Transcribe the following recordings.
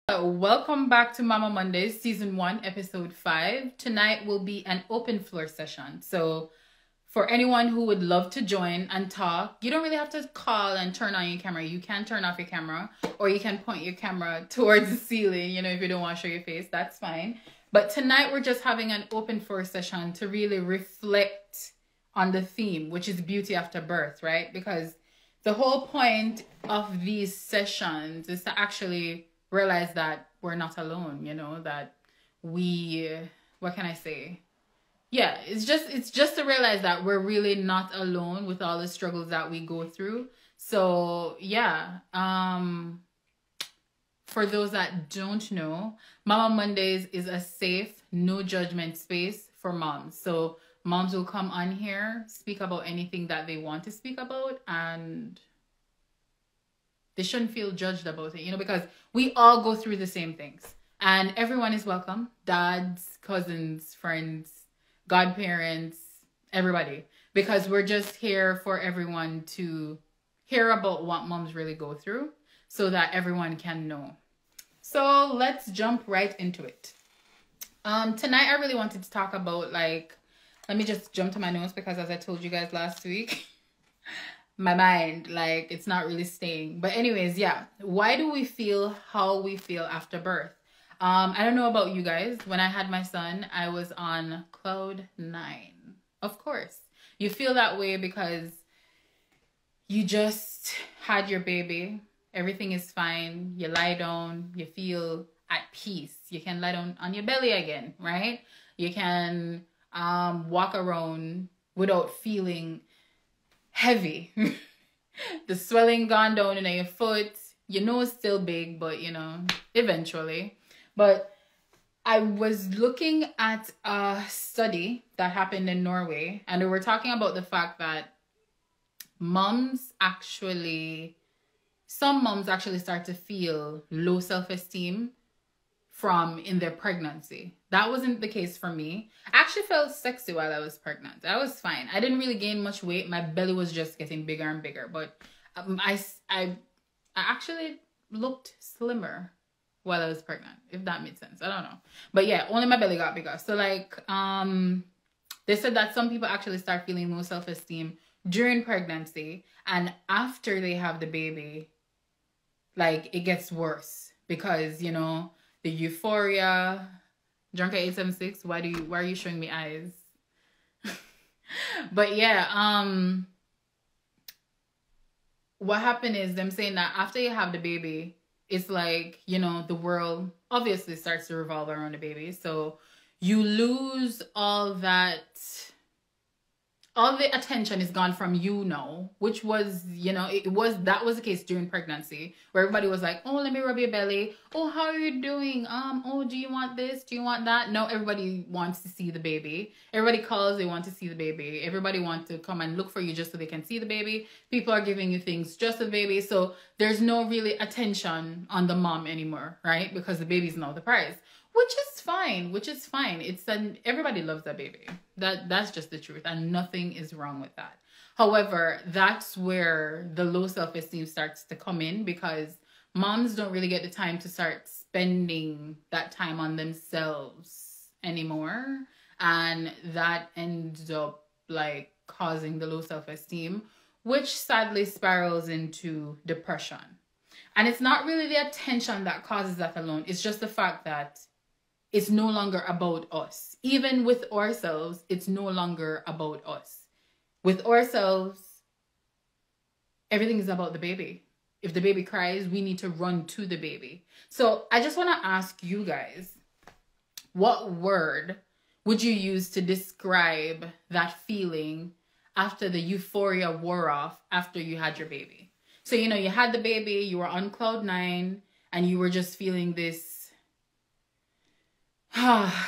Welcome back to Mama Mondays, Season 1, Episode 5. Tonight will be an open floor session. So for anyone who would love to join and talk, you don't really have to call and turn on your camera. You can turn off your camera, or you can point your camera towards the ceiling, if you don't want to show your face, that's fine. But tonight we're just having an open floor session to really reflect on the theme, which is beauty after birth, right? Because the whole point of these sessions is to actually realize that we're not alone, that what can I say? Yeah, it's just to realize that we're really not alone with all the struggles that we go through. So yeah, for those that don't know, Mama Mondays is a safe, no judgment space for moms. So moms will come on here, speak about anything that they want to speak about, and they shouldn't feel judged about it, because we all go through the same things. And everyone is welcome. Dads, cousins, friends, godparents, everybody. Because we're just here for everyone to hear about what moms really go through so that everyone can know. So let's jump right into it. Tonight I really wanted to talk about, let me just jump to my notes, because as I told you guys last week, my mind, it's not really staying. But anyways, yeah, why do we feel how we feel after birth? I don't know about you guys. When I had my son, I was on cloud 9. Of course, you feel that way because you just had your baby. Everything is fine. You lie down, you feel at peace. You can lie down on your belly again, right? You can walk around without feeling heavy. The swelling gone down in your foot. Your nose still big, but eventually. But I was looking at a study that happened in Norway, and they were talking about the fact that some moms actually start to feel low self-esteem from in their pregnancy. That wasn't the case for me. I actually felt sexy while I was pregnant. I was fine. I didn't really gain much weight. My belly was just getting bigger and bigger. But I actually looked slimmer while I was pregnant, if that made sense. I don't know. But yeah, only my belly got bigger. So they said that some people actually start feeling low self-esteem during pregnancy, and after they have the baby, it gets worse because, the euphoria. Drunker 876, why are you showing me eyes? But yeah, what happened is them saying that after you have the baby, it's the world obviously starts to revolve around the baby. So you lose all the attention is gone from you now, which was, that was the case during pregnancy, where everybody was like, oh, let me rub your belly. Oh, how are you doing? Oh, do you want this? Do you want that? No, everybody wants to see the baby. Everybody calls, they want to see the baby. Everybody wants to come and look for you just so they can see the baby. People are giving you things just for the baby. So there's no really attention on the mom anymore, right? Because the baby's now the prize. Which is fine. Everybody loves that baby. That's just the truth, and nothing is wrong with that. However, that's where the low self-esteem starts to come in, because moms don't really get the time to start spending that time on themselves anymore, and that ends up causing the low self-esteem, which sadly spirals into depression. And it's not really the attention that causes that alone. It's just the fact that it's no longer about us. Even with ourselves, it's no longer about us. With ourselves, everything is about the baby. If the baby cries, we need to run to the baby. So I just want to ask you guys, what word would you use to describe that feeling after the euphoria wore off after you had your baby? So, you had the baby, you were on cloud 9, and you were just feeling this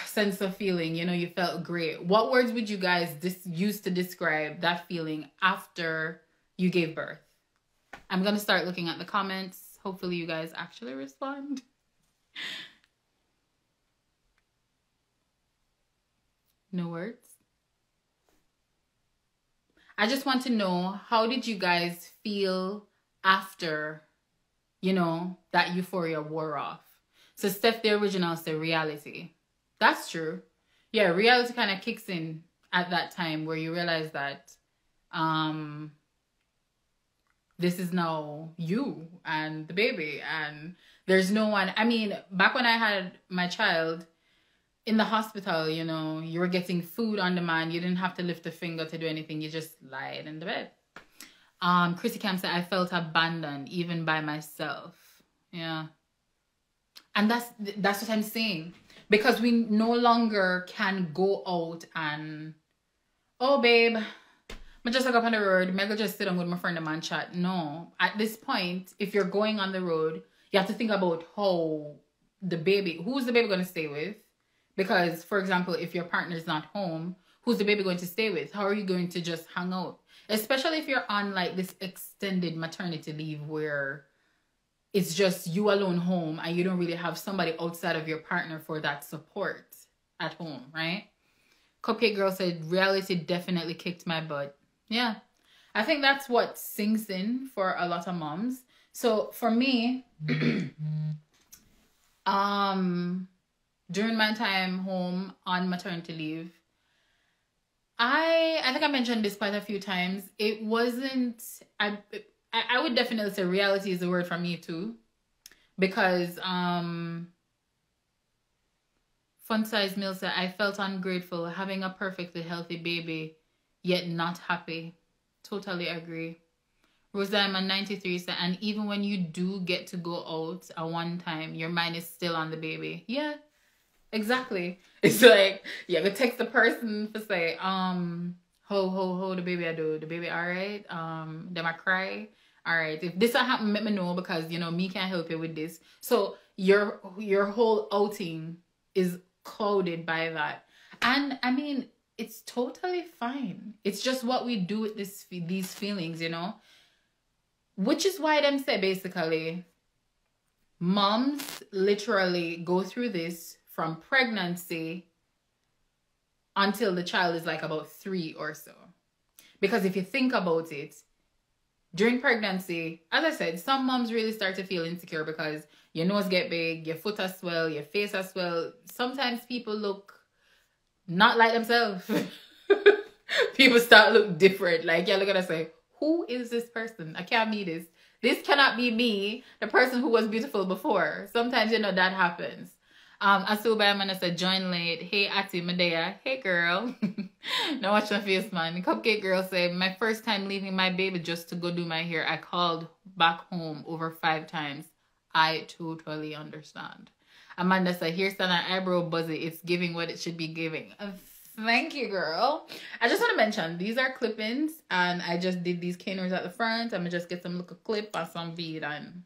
sense of feeling, you felt great. What words would you guys use to describe that feeling after you gave birth? I'm going to start looking at the comments. Hopefully you guys actually respond. No words? I just want to know, how did you guys feel after, that euphoria wore off? So Steph, the original, say reality. That's true. Yeah, reality kind of kicks in at that time where you realize that this is now you and the baby, and there's no one. I mean, back when I had my child in the hospital, you know, you were getting food on demand. You didn't have to lift a finger to do anything. You just lied in the bed. Chrissy Camp said, I felt abandoned even by myself. Yeah. And that's what I'm saying. Because we no longer can go out and, oh, babe, I just look up on the road. Maybe just sit down with my friend and man chat. No. At this point, if you're going on the road, you have to think about how the baby, who's the baby going to stay with? Because, for example, if your partner's not home, who's the baby going to stay with? How are you going to just hang out? Especially if you're on like this extended maternity leave where it's just you alone home and you don't really have somebody outside of your partner for that support at home, right? Cupcake Girl said, reality definitely kicked my butt. Yeah. I think that's what sinks in for a lot of moms. So for me, during my time home on maternity leave, I think I mentioned this quite a few times. It wasn't, I would definitely say reality is the word for me too. Because, Fun Size Meal said, I felt ungrateful having a perfectly healthy baby, yet not happy. Totally agree. Rosamond 93 said, and even when you do get to go out at one time, your mind is still on the baby. Yeah, exactly. It's like, you have to text the person to say, ho, the baby I do. The baby all right? Them I cry? All right. If this happen, let me know because, you know, me can't help you with this. So your whole outing is clouded by that. And I mean, it's totally fine. It's just what we do with these feelings, you know? Which is why them say basically, moms literally go through this from pregnancy until the child is like about 3 or so. Because if you think about it, during pregnancy, as I said, some moms really start to feel insecure because your nose get big, your foot as swell, your face as swell. Sometimes people look not like themselves. People start look different. Like, you're looking at say, who is this person? I can't be this. This cannot be me, the person who was beautiful before. Sometimes, you know, that happens. Asuba said, join late. Hey, Ati Medea. Hey, girl. Now watch my face, man. Cupcake Girl said, my first time leaving my baby just to go do my hair, I called back home over 5 times. I totally understand. Amanda said, here's an eyebrow buzzy. It's giving what it should be giving. Thank you, girl. I just want to mention, these are clip-ins, and I just did these caners at the front. I'm going to just get some little clip and some bead and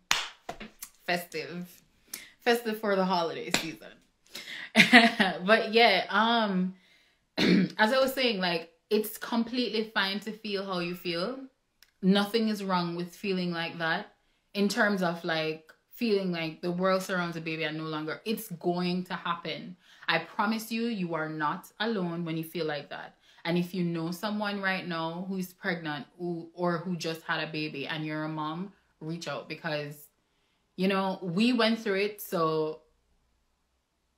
festive for the holiday season. But yeah, as I was saying, like, it's completely fine to feel how you feel. Nothing is wrong with feeling like that in terms of like feeling like the world surrounds a baby and no longer. It's going to happen. I promise you, you are not alone when you feel like that. And if you know someone right now who's pregnant or who just had a baby and you're a mom, reach out because, you know, we went through it. So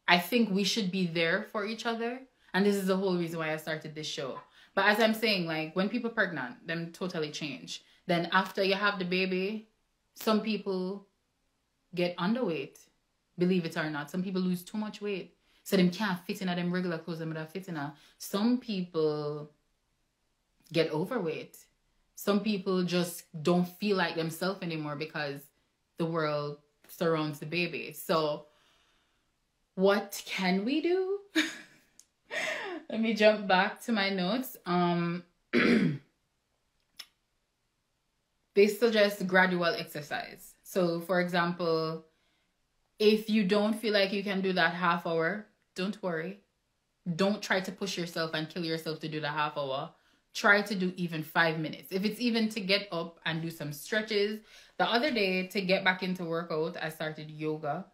I think we should be there for each other. And this is the whole reason why I started this show. But as I'm saying, like, when people are pregnant, them totally change. Then after you have the baby, some people get underweight. Believe it or not. Some people lose too much weight. So them can't fit in at them regular clothes them that fit in. Some people get overweight. Some people just don't feel like themselves anymore because the world surrounds the baby. So what can we do? Let me jump back to my notes. They suggest gradual exercise. So for example, if you don't feel like you can do that half hour, don't worry. Don't try to push yourself and kill yourself to do the half hour. Try to do even 5 minutes. If it's even to get up and do some stretches. The other day, to get back into workout, I started yoga.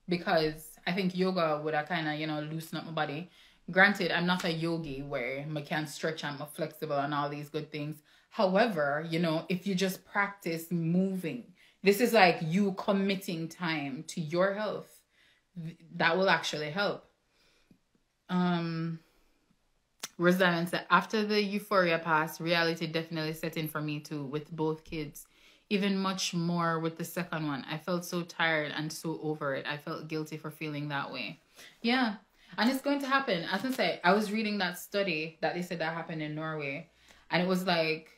Because I think yoga would have kind of, you know, loosen up my body. Granted, I'm not a yogi where I can stretch and I'm flexible and all these good things. However, you know, if you just practice moving, this is like you committing time to your health. that will actually help. Resilience said, after the euphoria passed, reality definitely set in for me too, with both kids. Even much more with the second one. I felt so tired and so over it. I felt guilty for feeling that way. Yeah. And it's going to happen. As I say, I was reading that study that they said that happened in Norway. And it was like,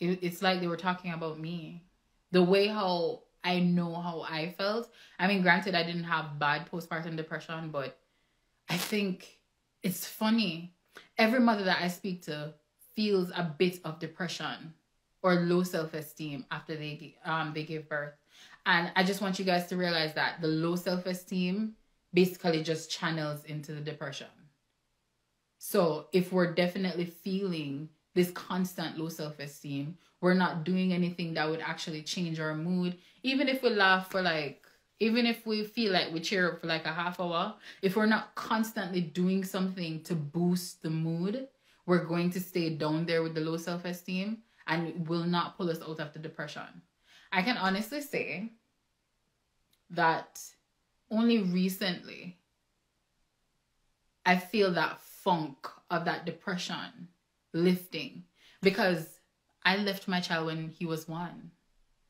it's like they were talking about me. The way how I know how I felt. I mean, granted, I didn't have bad postpartum depression, but I think it's funny. Every mother that I speak to feels a bit of depression or low self-esteem after they give birth. And I just want you guys to realize that the low self-esteem basically just channels into the depression. So if we're definitely feeling this constant low self-esteem, we're not doing anything that would actually change our mood. Even if we laugh for even if we feel like we cheer up for like a half hour, if we're not constantly doing something to boost the mood, we're going to stay down there with the low self-esteem and it will not pull us out of the depression. I can honestly say that only recently I feel that funk of that depression lifting, because I left my child when he was 1,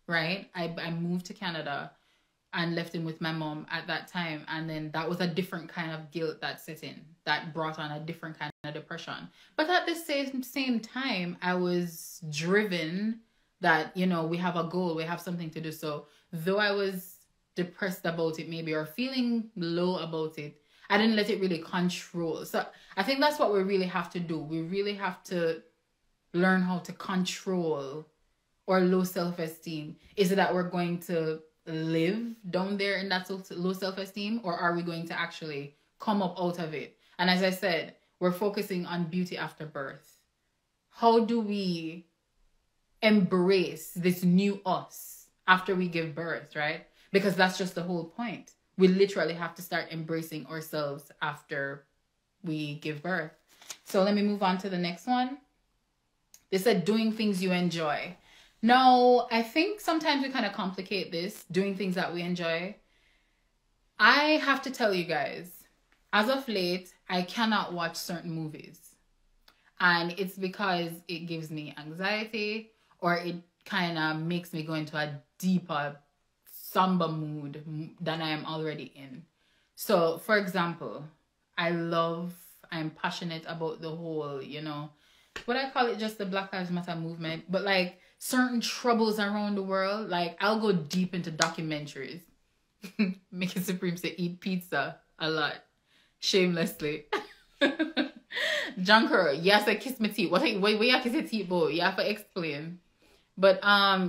right? I moved to Canada and left him with my mom at that time. And then that was a different kind of guilt that set in, that brought on a different kind of depression. But at the same time, I was driven that, we have a goal, we have something to do. So though I was depressed about it maybe, or feeling low about it, I didn't let it really control. So I think that's what we really have to do. We really have to learn how to control our low self-esteem. Is it that we're going to live down there in that low self-esteem, or are we going to actually come up out of it? And as I said, we're focusing on beauty after birth. How do we embrace this new us after we give birth, right? Because that's just the whole point. We literally have to start embracing ourselves after we give birth. So let me move on to the next one. They said doing things you enjoy. Now, I think sometimes we kind of complicate this, doing things that we enjoy. I have to tell you guys, as of late, I cannot watch certain movies. And it's because it gives me anxiety, or it kind of makes me go into a deeper, somber mood than I am already in. So, for example, I'm passionate about the whole, what I call it, just the Black Lives Matter movement, but like certain troubles around the world, like I'll go deep into documentaries. Mickey Supreme say eat pizza a lot, shamelessly. Junker, yes, I kiss my teeth. What you kiss your teeth, boy? You have to explain. But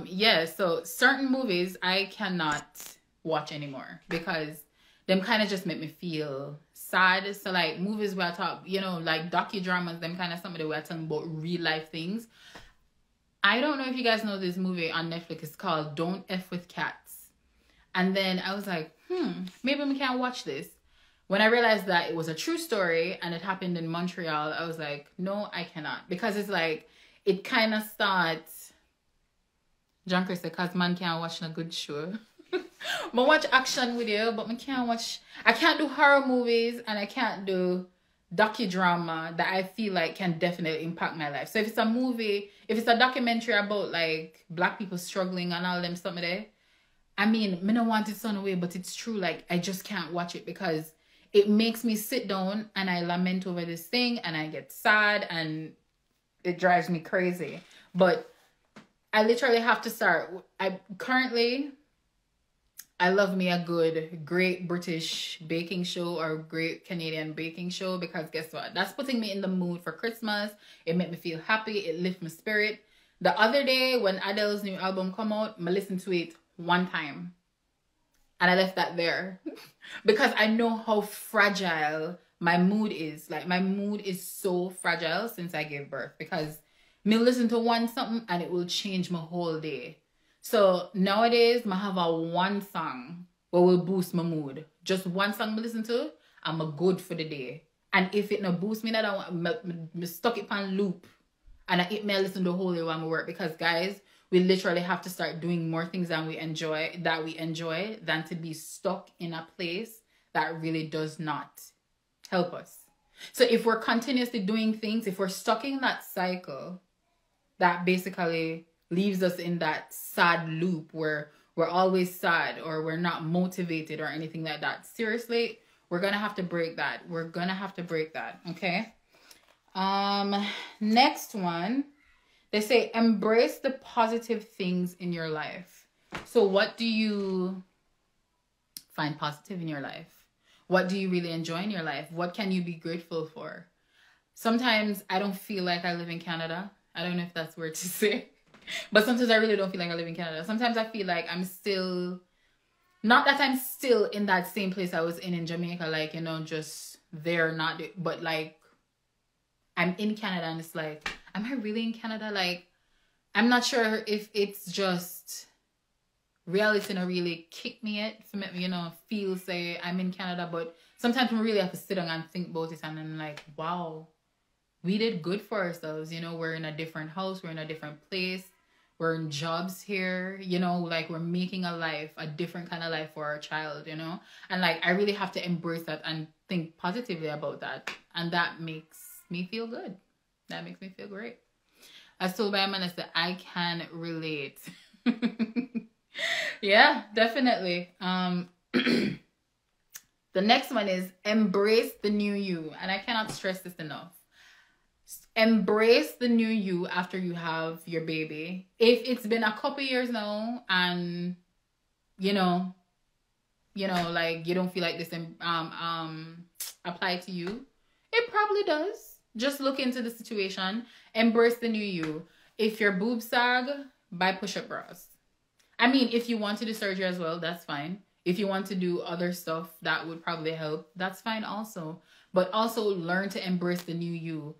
yeah, so certain movies I cannot watch anymore because them kind of just make me feel sad. So like movies where I talk, like docudramas, them kind of somebody where I talk about real life things. I don't know if you guys know this movie on Netflix. It's called Don't F with Cats. And then I was like, maybe we can't watch this. When I realized that it was a true story and it happened in Montreal, I was like, no, I cannot. Because it's like, it kind of starts... Junker said, because man can't watch a good show. I watch action video, but I can't do horror movies and I can't do docudrama that I feel like can definitely impact my life. So if it's a movie, if it's a documentary about like Black people struggling and all them something there, I mean, I don't want it son away, but it's true. Like, I just can't watch it because it makes me sit down and I lament over this thing and I get sad and it drives me crazy. But I literally have to start. I love me a good Great British baking show or Great Canadian baking show, because guess what? That's putting me in the mood for Christmas. It made me feel happy. It lifts my spirit. The other day when Adele's new album come out, I listened to it one time. And I left that there. Because I know how fragile my mood is. Like, my mood is so fragile since I gave birth. Because me listen to one something and it will change my whole day. So nowadays, I have a one song that will boost my mood. Just one song I listen to, I'm a good for the day. And if it no boost me, that I stuck it on loop. And I listen the whole day while I work. Because guys, we literally have to start doing more things that we enjoy than to be stuck in a place that really does not help us. So if we're continuously doing things, if we're stuck in that cycle that basically leaves us in that sad loop where we're always sad or we're not motivated or anything like that, seriously, we're gonna have to break that. We're gonna have to break that. Okay. Next one, they say embrace the positive things in your life. So what do you find positive in your life? What do you really enjoy in your life? What can you be grateful for? Sometimes I don't feel like I live in Canada. I don't know if that's weird to say, but sometimes I really don't feel like I live in Canada. Sometimes I feel like I'm still, not that I'm still in that same place I was in Jamaica, like, you know, just there, not, but like, I'm in Canada and it's like, am I really in Canada? Like, I'm not sure if it's just reality not really kick me yet for me, you know, feel say I'm in Canada, but sometimes we really have to sit down and think about it and I'm like, wow, we did good for ourselves. You know, we're in a different house, we're in a different place, we're in jobs here, you know, like we're making a life, a different kind of life for our child, you know, and like I really have to embrace that and think positively about that, and that makes me feel good. That makes me feel great. As told by a man, I said I can relate. Yeah, definitely. The next one is embrace the new you, and I cannot stress this enough. Embrace the new you after you have your baby. If it's been a couple years now and you know like you don't feel like this apply to you, it probably does. Just look into the situation. Embrace the new you. If your boobs sag, buy push-up bras. I mean, if you want to do surgery as well, that's fine. If you want to do other stuff that would probably help, that's fine also. But also learn to embrace the new you.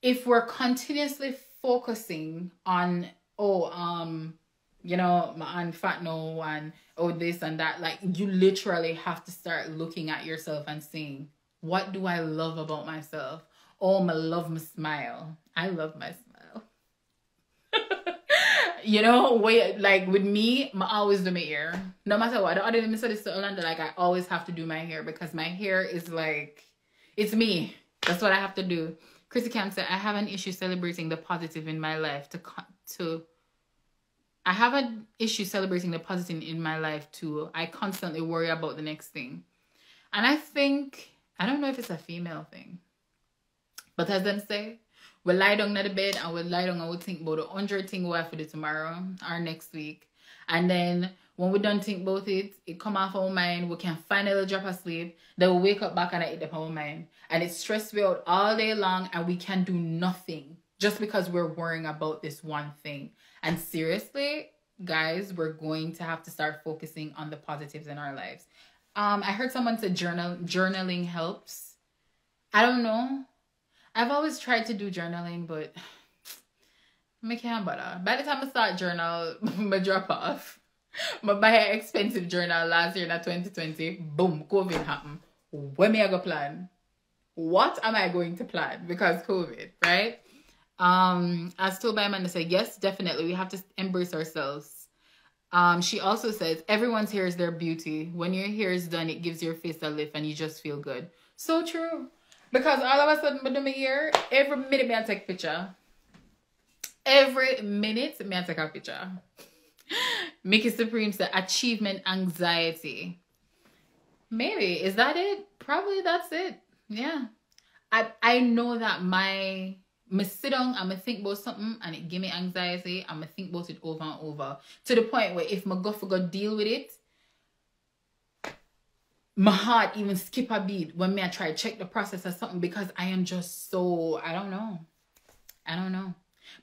If we're continuously focusing on, you know, I'm fat no, and oh, this and that, like you literally have to start looking at yourself and saying, what do I love about myself? Oh, I love my smile. I love my smile. You know, like with me, I always do my hair. No matter what. I didn't miss this to Orlando. Like I always have to do my hair because my hair is like, it's me. That's what I have to do. Chrissy Cam said, I have an issue celebrating the positive in my life I have an issue celebrating the positive in my life too. I constantly worry about the next thing. And I think, I don't know if it's a female thing, but as them say, we'll lie down in the bed and we'll lie down and we'll think about the 100 things we have to do tomorrow or next week. And then when we don't think about it, it come off our mind. We can finally drop asleep. Then we wake up back and it hit our mind. And it stressed me out all day long and we can do nothing just because we're worrying about this one thing. And seriously, guys, we're going to have to start focusing on the positives in our lives. I heard someone say journaling helps. I don't know. I've always tried to do journaling, but I can't bother. By the time I start journal, I drop off. I buy an expensive journal last year in 2020. Boom, COVID happened. Where may I go plan? What am I going to plan? Because COVID, right? As told by Amanda said, yes, definitely. We have to embrace ourselves. She also says, everyone's hair is their beauty. When your hair is done, it gives your face a lift and you just feel good. So true. Because all of a sudden, I do my hair, every minute I take a picture. Every minute I take a picture. Mickey Supreme said, achievement anxiety. Maybe. Is that it? Probably that's it. Yeah. I know that I sit down, I'm going to think about something and it give me anxiety. I'm going to think about it over and over. To the point where if I go deal with it, my heart even skip a beat when I try to check the process or something because I am just so, I don't know.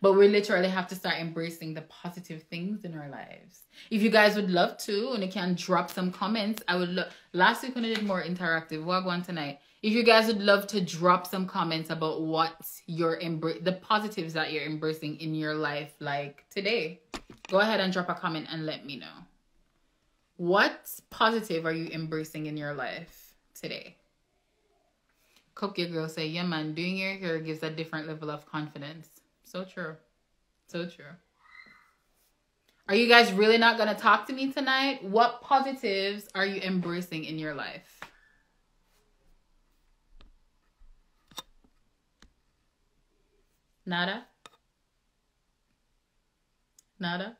But we literally have to start embracing the positive things in our lives. If you guys would love to, and you can drop some comments, I would love. Last week when I did more interactive, what I want tonight. If you guys would love to drop some comments about what you're the positives that you're embracing in your life, like today, go ahead and drop a comment and let me know. What positive are you embracing in your life today? Cupcake Girl say, yeah man, doing your hair gives a different level of confidence. So true. So true. Are you guys really not going to talk to me tonight? What positives are you embracing in your life? Nada? Nada?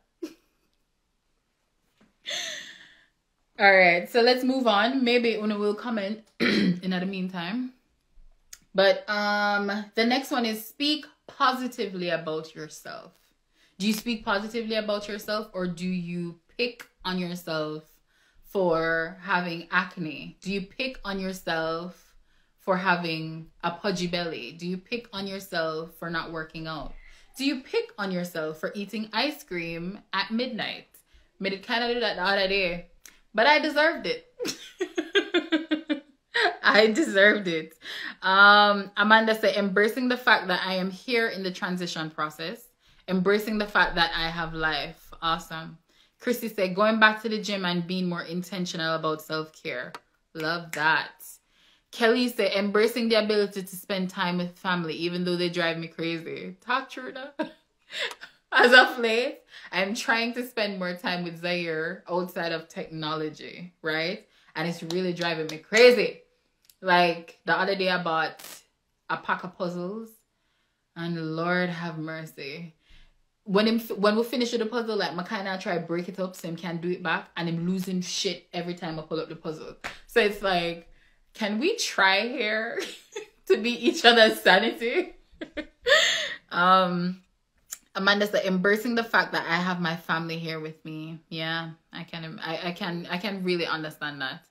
All right, so let's move on. Maybe Una will comment in the meantime. But the next one is speak positively about yourself. Do you speak positively about yourself, or do you pick on yourself for having acne? Do you pick on yourself for having a pudgy belly? Do you pick on yourself for not working out? Do you pick on yourself for eating ice cream at midnight? Made it kind of do that the other day, but I deserved it. I deserved it. Amanda said, embracing the fact that I am here in the transition process. Embracing the fact that I have life. Awesome. Chrissy said, going back to the gym and being more intentional about self-care. Love that. Kelly said, embracing the ability to spend time with family, even though they drive me crazy. Talk true now. As of late, I'm trying to spend more time with Zaire outside of technology, right? And it's really driving me crazy. Like, the other day I bought a pack of puzzles, and Lord have mercy. When we finish with the puzzle, like, I kind of try to break it up so I can do it back, and I'm losing shit every time I pull up the puzzle. So it's like, can we try here to be each other's sanity? Amanda said, embracing the fact that I have my family here with me. Yeah, I can really understand that.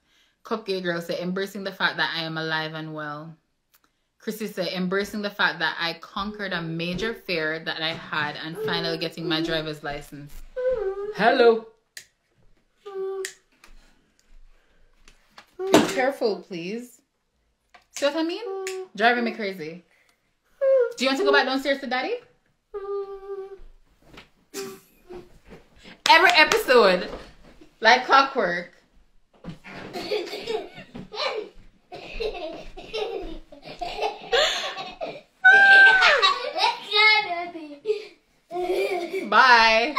Cupcake Girl said, embracing the fact that I am alive and well. Chrissy said, embracing the fact that I conquered a major fear that I had and finally getting my driver's license. Hello. Be careful, please. See what I mean? Driving me crazy. Do you want to go back downstairs to Daddy? Every episode, like clockwork. Bye.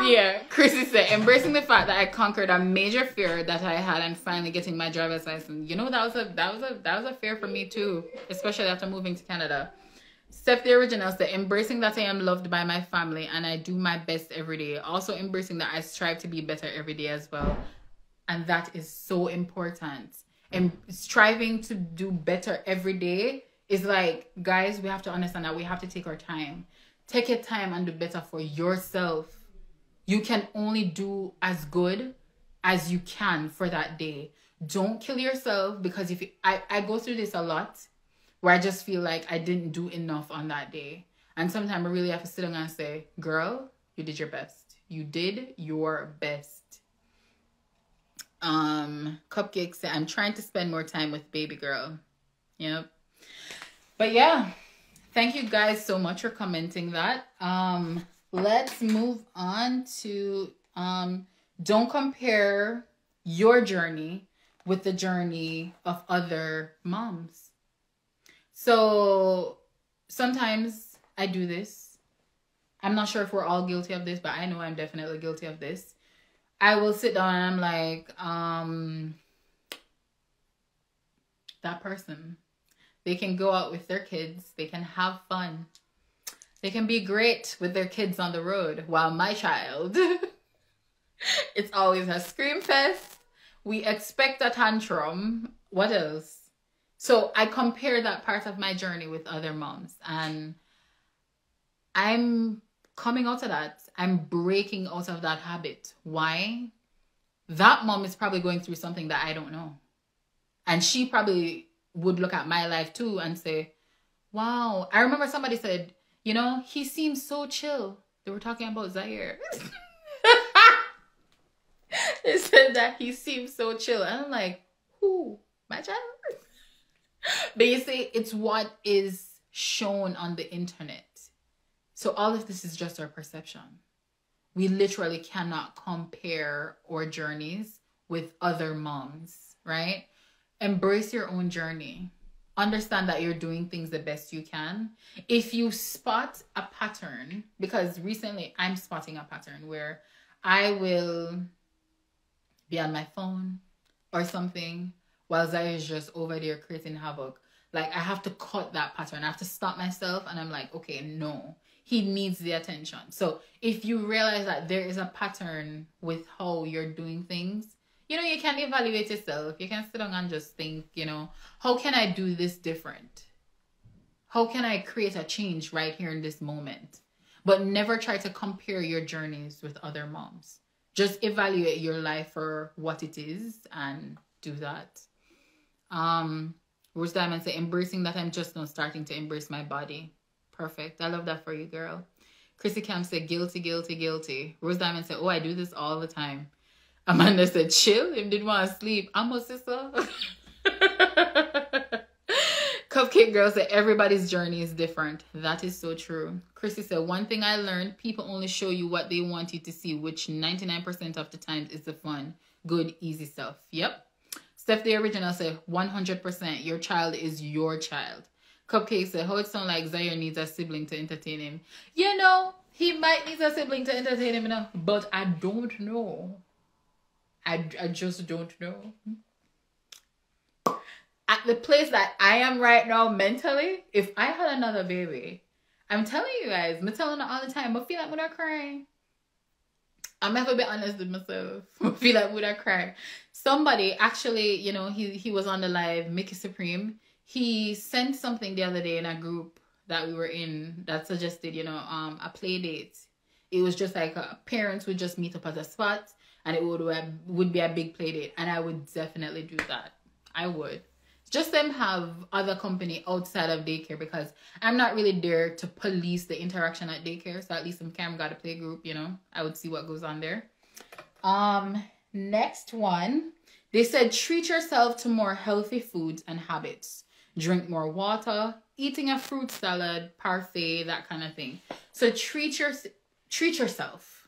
Yeah, Chrissy said, embracing the fact that I conquered a major fear that I had and finally getting my driver's license. You know, that was a fear for me too, especially after moving to Canada. Steph the Original said, embracing that I am loved by my family and I do my best every day. Also embracing that I strive to be better every day as well. And that is so important. And striving to do better every day is like, guys, we have to understand that we have to take our time. Take your time and do better for yourself. You can only do as good as you can for that day. Don't kill yourself, because if I go through this a lot, where I just feel like I didn't do enough on that day. And sometimes I really have to sit down and say, girl, you did your best. You did your best. Cupcake said, I'm trying to spend more time with baby girl. Yep. But yeah, thank you guys so much for commenting that. Let's move on to don't compare your journey with the journey of other moms. So sometimes I do this. I'm not sure if we're all guilty of this, but I know I'm definitely guilty of this. I will sit down and I'm like, that person, they can go out with their kids. They can have fun. They can be great with their kids on the road. While my child, it's always a scream fest. We expect a tantrum. What else? So I compare that part of my journey with other moms, and I'm coming out of that. I'm breaking out of that habit. Why? That mom is probably going through something that I don't know. And she probably would look at my life too and say, wow. I remember somebody said, you know, he seems so chill. They were talking about Zaire. They said that he seems so chill. And I'm like, who? My child? But you see, it's what is shown on the internet. So all of this is just our perception. We literally cannot compare our journeys with other moms, right? Embrace your own journey. Understand that you're doing things the best you can. If you spot a pattern, because recently I'm spotting a pattern where I will be on my phone or something while Zaya is just over there creating havoc. Like, I have to cut that pattern. I have to stop myself, and I'm like, okay, no, he needs the attention. So if you realize that there is a pattern with how you're doing things, you know, you can evaluate yourself. You can sit down and just think, you know, how can I do this different? How can I create a change right here in this moment? But never try to compare your journeys with other moms. Just evaluate your life for what it is and do that. Rose Diamond say, embracing that I'm just now starting to embrace my body. Perfect. I love that for you, girl. Chrissy Camp said, guilty, guilty, guilty. Rose Diamond said, oh, I do this all the time. Amanda said, chill. Him didn't want to sleep. I'm a sister. Cupcake Girl said, everybody's journey is different. That is so true. Chrissy said, one thing I learned, people only show you what they want you to see, which 99% of the times is the fun, good, easy stuff. Yep. Steph the Original said, 100%, your child is your child. Cupcake said, how it sounds like Zaire needs a sibling to entertain him. You know, he might need a sibling to entertain him, enough, but I don't know. I just don't know. At the place that I am right now mentally, if I had another baby, I'm telling you guys, I'm telling her all the time, I feel like when I cry. I'm never be honest with myself. I feel like when I cry. Somebody actually, you know, he was on the live, Mickey Supreme. He sent something the other day in a group that we were in that suggested, you know, a play date. It was just like parents would just meet up at a spot, and it would be a big play date. And I would definitely do that. I would. Just them have other company outside of daycare, because I'm not really there to police the interaction at daycare. So at least some camera got a play group, you know. I would see what goes on there. Next one. They said treat yourself to more healthy foods and habits. Drink more water, eating a fruit salad, parfait, that kind of thing. So treat yourself.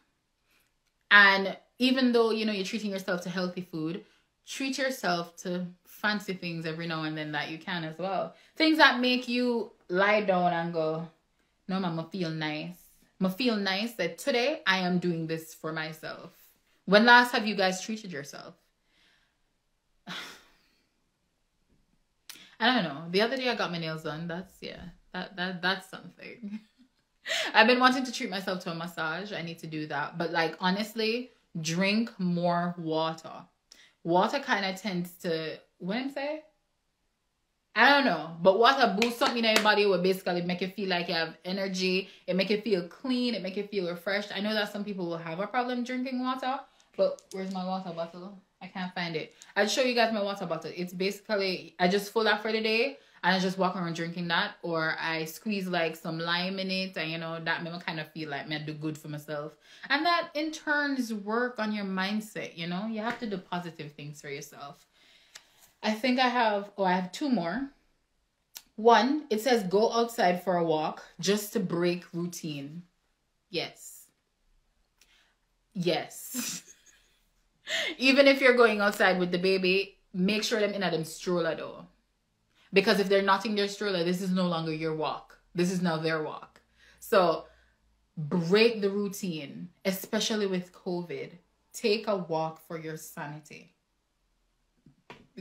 And even though, you know, you're treating yourself to healthy food, treat yourself to fancy things every now and then that you can as well. Things that make you lie down and go, no, mama, feel nice. I feel nice that today I am doing this for myself. When last have you guys treated yourself? I don't know. The other day I got my nails done. That's something. I've been wanting to treat myself to a massage. I need to do that. But like, honestly, drink more water. Water kind of tends to, what I'm saying? I don't know. But water boosts something in your body will basically make you feel like you have energy. It make you feel clean. It make you feel refreshed. I know that some people will have a problem drinking water. But where's my water bottle? I can't find it. I'll show you guys my water bottle. It's basically, I just fill that for the day. And I just walk around drinking that. Or I squeeze like some lime in it. And you know, that made me kind of feel like me I do good for myself. And that in turns work on your mindset, you know. You have to do positive things for yourself. I think I have two more. One, it says go outside for a walk just to break routine. Yes. Yes. Even if you're going outside with the baby, make sure them in them stroller though. Because if they're not in their stroller, this is no longer your walk. This is now their walk. So break the routine, especially with COVID. Take a walk for your sanity.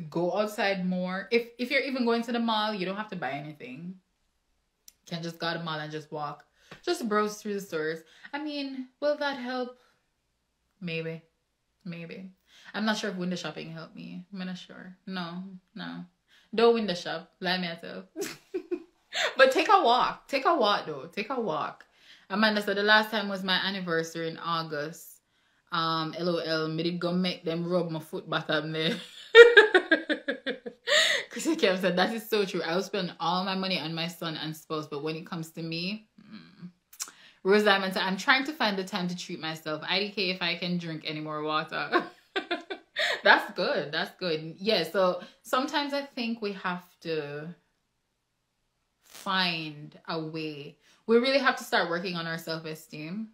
Go outside more. If you're even going to the mall, you don't have to buy anything. You can just go to the mall and just walk. Just browse through the stores. I mean, will that help? Maybe. I'm not sure if window shopping helped me. I'm not sure. No. Don't window shop. Let me tell. But take a walk. Take a walk though. Take a walk. Amanda said the last time was my anniversary in August. LOL. Me did go make them rub my foot bottom there. Chrissy Kev said that is so true. I will spend all my money on my son and spouse, but when it comes to me, Rose Diamond said I'm trying to find the time to treat myself. IDK if I can drink any more water. That's good. That's good. Yeah, so sometimes I think we have to find a way. We really have to start working on our self-esteem,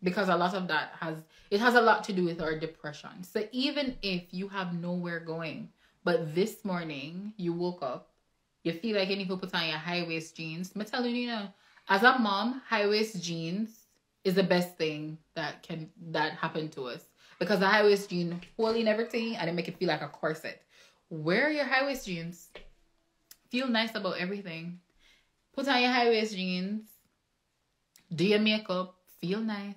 because a lot of that has a lot to do with our depression. So even if you have nowhere going, but this morning you woke up, you feel like you need to put on your high-waist jeans. I'm telling you now, as a mom, high-waist jeans is the best thing that happened to us. Because the high-waist jean holding everything and it make it feel like a corset. Wear your high-waist jeans. Feel nice about everything. Put on your high-waist jeans. Do your makeup. Feel nice.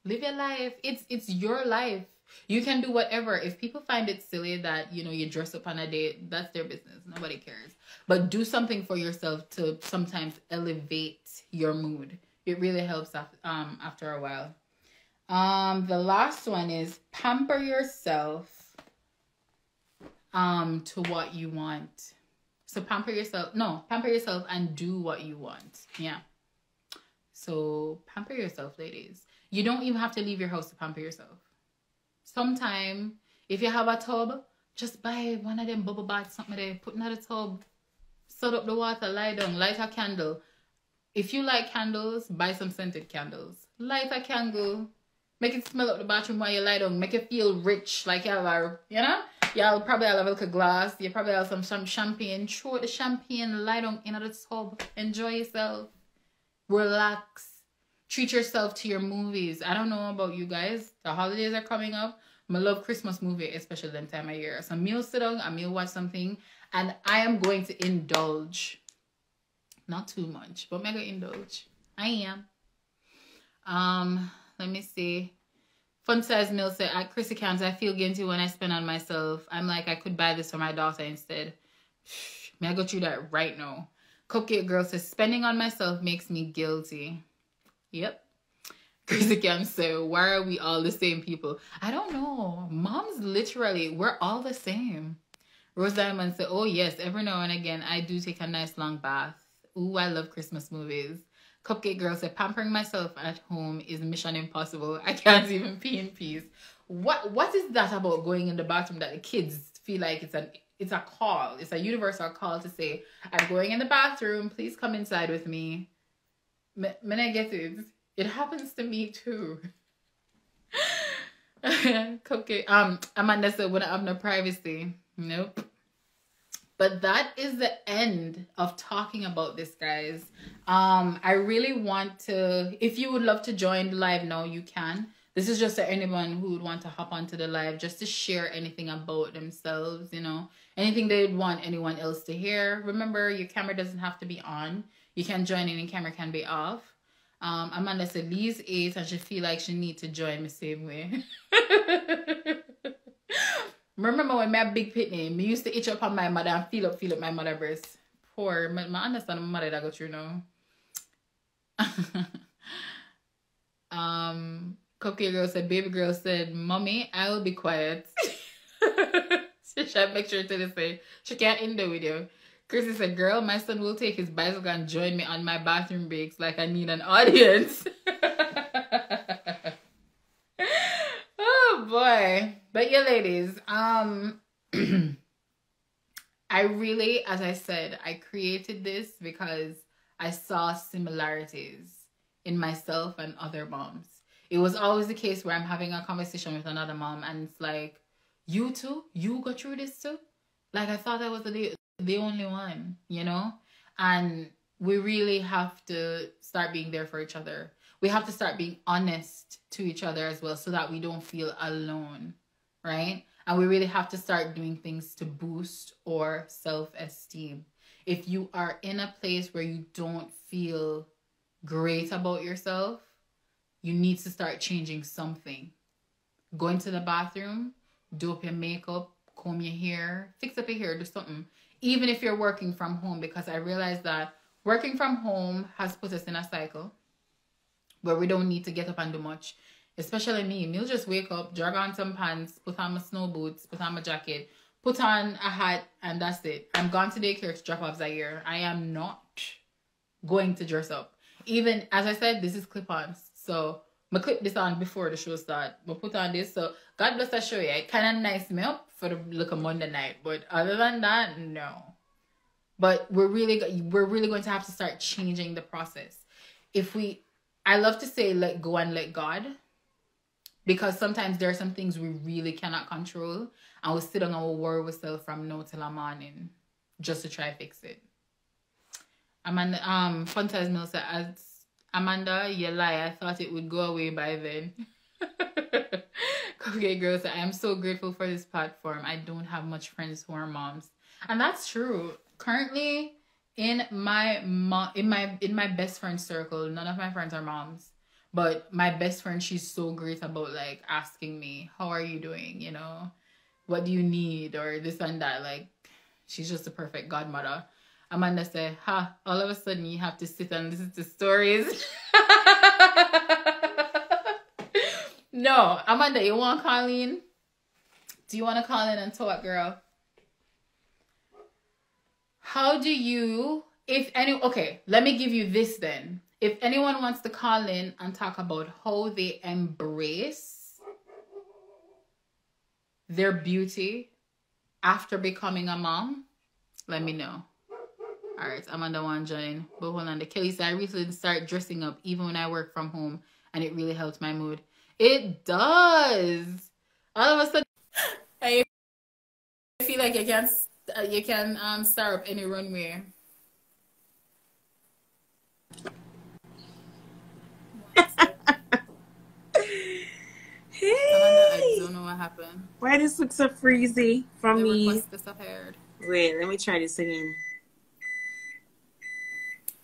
Live your life. It's your life. You can do whatever. If people find it silly that, you know, you dress up on a date, that's their business. Nobody cares. But do something for yourself to sometimes elevate your mood. It really helps after a while. The last one is pamper yourself to what you want. So pamper yourself and do what you want. Yeah. So pamper yourself, ladies. You don't even have to leave your house to pamper yourself. Sometime, if you have a tub, just buy one of them bubble baths, something there, put in the tub, set up the water, lie down, light a candle. If you like candles, buy some scented candles. Light a candle, make it smell up the bathroom while you lie down, make it feel rich, like you have a, you know? You'll probably have a glass, you probably have some champagne, throw the champagne, lie down in the tub, enjoy yourself, relax. Treat yourself to your movies. I don't know about you guys. The holidays are coming up. I love Christmas movie, especially them time of year. So me'll sit down and me'll watch something. And I am going to indulge. Not too much, but I'm going to indulge. I am. Let me see. Fun Size Mill said, at Chrissy Cams, I feel guilty when I spend on myself. I'm like, I could buy this for my daughter instead. May I go through that right now? Cupcake Girl says, spending on myself makes me guilty. Yep. Chrissy Cam said, why are we all the same people? I don't know. Moms, literally, we're all the same. Rose Diamond said, oh yes, every now and again, I do take a nice long bath. Ooh, I love Christmas movies. Cupcake Girl said, pampering myself at home is mission impossible. I can't even pee in peace. What is that about going in the bathroom that the kids feel like it's a call? It's a universal call to say, I'm going in the bathroom. Please come inside with me. When I get it, it happens to me too. Cupcake. Amanda said, when I have no privacy. Nope. But that is the end of talking about this, guys. I really want to, if you would love to join the live now, you can. This is just for anyone who would want to hop onto the live just to share anything about themselves, you know, anything they would want anyone else to hear. Remember, your camera doesn't have to be on. You can join in and camera can be off. Amanda said, Lee's 8 and she feel like she need to join me same way. Remember when my big pitney, me used to itch up on my mother and feel up my mother breast. Poor, I understand my mother that go through now. Cupcake Girl said, baby girl said, mommy, I will be quiet. She should make sure to say, she can't end the video. Chrissy said, girl, my son will take his bicycle and join me on my bathroom breaks like I need an audience. Oh boy. But yeah, ladies, I really, as I said, I created this because I saw similarities in myself and other moms. It was always the case where I'm having a conversation with another mom and it's like, you too? You go through this too? Like, I thought I was the only one, you know? And we really have to start being there for each other. We have to start being honest to each other as well so that we don't feel alone, right? And we really have to start doing things to boost our self-esteem. If you are in a place where you don't feel great about yourself, you need to start changing something. Go into the bathroom, do up your makeup, comb your hair, fix up your hair, do something. Even if you're working from home, because I realize that working from home has put us in a cycle where we don't need to get up and do much. Especially me. Me'll just wake up, drag on some pants, put on my snow boots, put on my jacket, put on a hat, and that's it. I'm gone to daycare to drop off Zaire. I am not going to dress up. Even, as I said, this is clip-ons. So, I clip this on before the show start. I put on this. So, God bless that show. Yeah, it kind of nice me up for the look of Monday night. But other than that, no. But we're really going to have to start changing the process. I love to say let go and let God. Because sometimes there are some things we really cannot control. And we'll sit down and we'll worry ourselves from now till the morning. Just to try to fix it. Amanda, Fontaine Mill said, Amanda, you lie. I thought it would go away by then. Cupcake Girl said, I am so grateful for this platform. I don't have much friends who are moms. And that's true. Currently, in my best friend circle, none of my friends are moms. But my best friend, she's so great about like asking me, how are you doing? You know, what do you need? Or this and that. Like, she's just a perfect godmother. Amanda said, ha, all of a sudden you have to sit and listen to stories. No, Amanda, you want to call in? Do you want to call in and talk, girl? How do you, okay, let me give you this then. If anyone wants to call in and talk about how they embrace their beauty after becoming a mom, let me know. All right, Amanda want to join. But hold on, the Kelly said, I recently started dressing up even when I work from home, and it really helps my mood. It does. All of a sudden, I feel like you can start up any runway. Hey. Amanda, I don't know what happened. Why this looks so freezy from me? Request disappeared. Wait, let me try this again.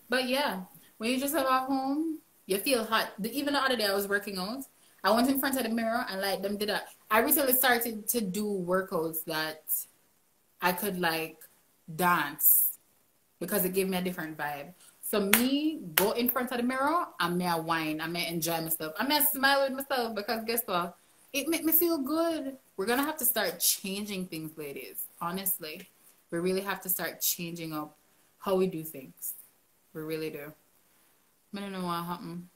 But yeah, when you just have at home, you feel hot. Even the other day I was working out, I went in front of the mirror and like them did that. I recently started to do workouts that I could like dance because it gave me a different vibe. So me go in front of the mirror, I may whine, I may enjoy myself, I may smile with myself because guess what? It make me feel good. We're gonna have to start changing things, ladies. Honestly, we really have to start changing up how we do things. We really do. I don't know what happened.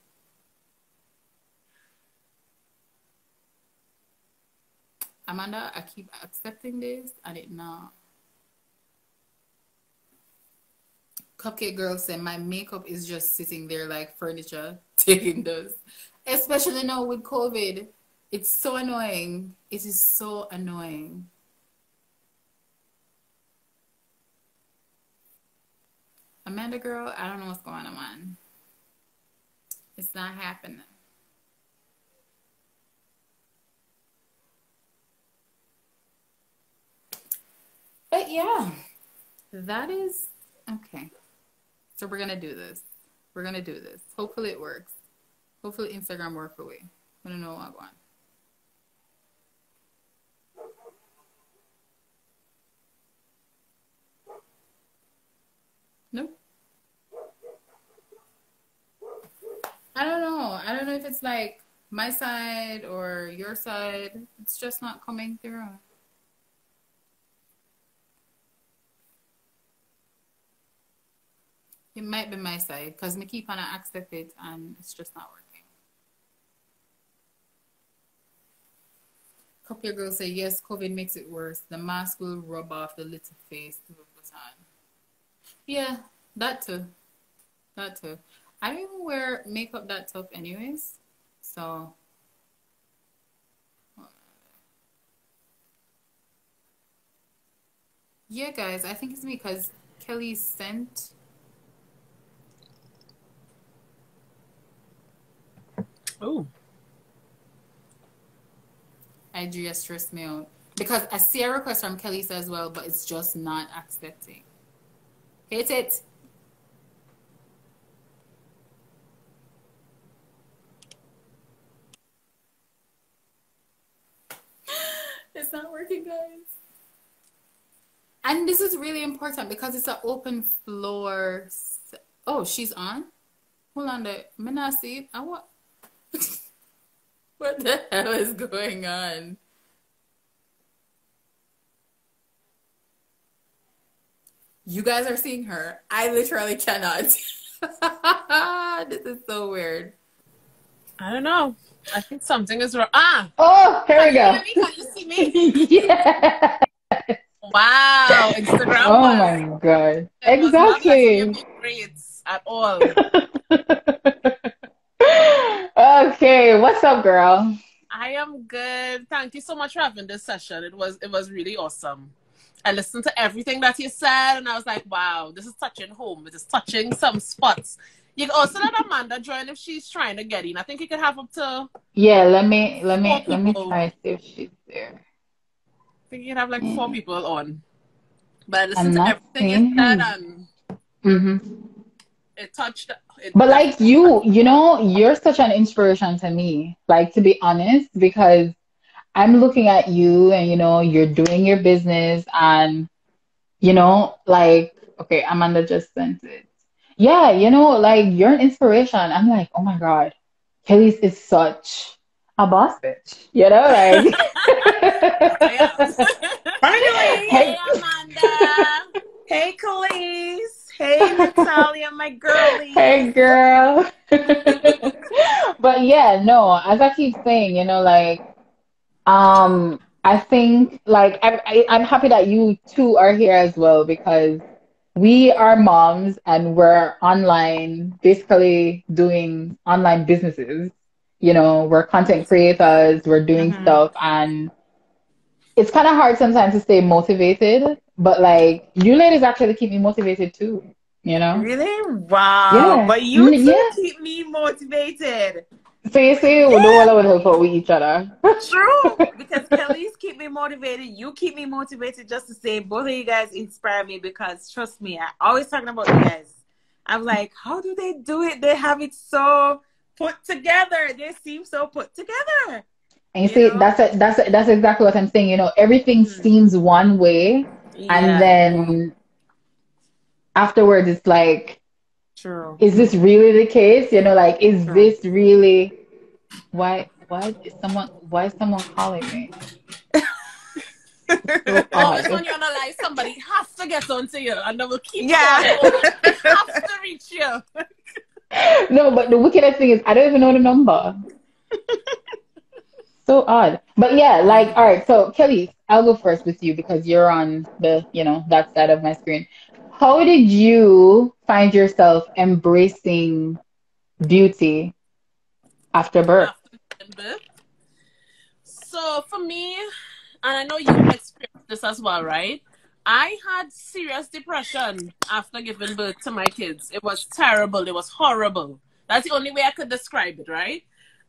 Amanda, I keep accepting this and it not. Cupcake Girl said, my makeup is just sitting there like furniture, taking those. Especially now with COVID. It's so annoying. It is so annoying. Amanda girl, I don't know what's going on. It's not happening. But yeah, that is okay. So we're gonna do this. We're gonna do this. Hopefully it works. Hopefully Instagram works for me. I don't know what I want. Nope. I don't know. I don't know if it's like my side or your side. It's just not coming through. It might be my side because I keep on accept it and it's just not working. Copy girl say yes, COVID makes it worse. The mask will rub off the little face to the time. Yeah, that too. That too. I don't even wear makeup that tough anyways. So yeah, guys, I think it's me because Kelly sent. Oh. IG just stressed me out. Because I see a request from Kelly as well, but it's just not accepting. Hit it. It's not working, guys. And this is really important because it's an open floor. Oh, she's on? Hold on there. I'm not see it. I want. What the hell is going on? You guys are seeing her. I literally cannot. This is so weird. I don't know. I think something is wrong. Ah! Oh, here we go. Can you see me? Yeah. Wow. Instagram Oh was, my God. it Exactly. was not great at all. Okay, what's up, girl? I am good. Thank you so much for having this session. It was really awesome. I listened to everything that you said and I was like, wow, this is touching home. It is touching some spots. You can also let Amanda join if she's trying to get in. I think you could have up to Yeah, let me people. try to see if she's there. I think you can have like 4 people on. But I I'm listened to not everything you seeing said her. and Mm-hmm. It touched it But like definitely touched. you're such an inspiration to me, like to be honest, because I'm looking at you and you're doing your business and like, okay, Amanda just sent it. Yeah, like you're an inspiration. I'm like, oh my God, Kelly's is such a boss bitch. Like I am. Finally. Hey, hey, Amanda. Hey, Khalees. Hey, Natalya, my girlies. hey girl. But yeah, no, as I keep saying, like I think like I'm happy that you two are here as well because we are moms and we're online, basically doing online businesses. We're content creators, we're doing Mm-hmm. stuff, and it's kind of hard sometimes to stay motivated, but like you ladies actually keep me motivated too, you know? Really? Wow. Yeah. But you two Yeah. keep me motivated. So you see, we do all our help out with each other. True. Because Khalees keep me motivated. You keep me motivated just to say both of you guys inspire me because trust me, I always talking about you guys. I'm like, how do they do it? They have it so put together. They seem so put together. And you You see, know? that's exactly what I'm saying. Everything Mhm. seems one way, and Yeah. then afterwards, it's like, True. is this really the case? Like, is True. this really why is someone calling me? So Always odd. when you're on a live, somebody has to get onto you and they will keep Yeah. calling. They have to reach you. No, but the wickedest thing is I don't even know the number. So odd. But yeah, like, all right, so Kelly, I'll go first with you because you're on the, that side of my screen. How did you find yourself embracing beauty after birth? After giving birth. So for me, and I know you've experienced this as well, right? I had serious depression after giving birth to my kids. It was terrible. It was horrible. That's the only way I could describe it, right?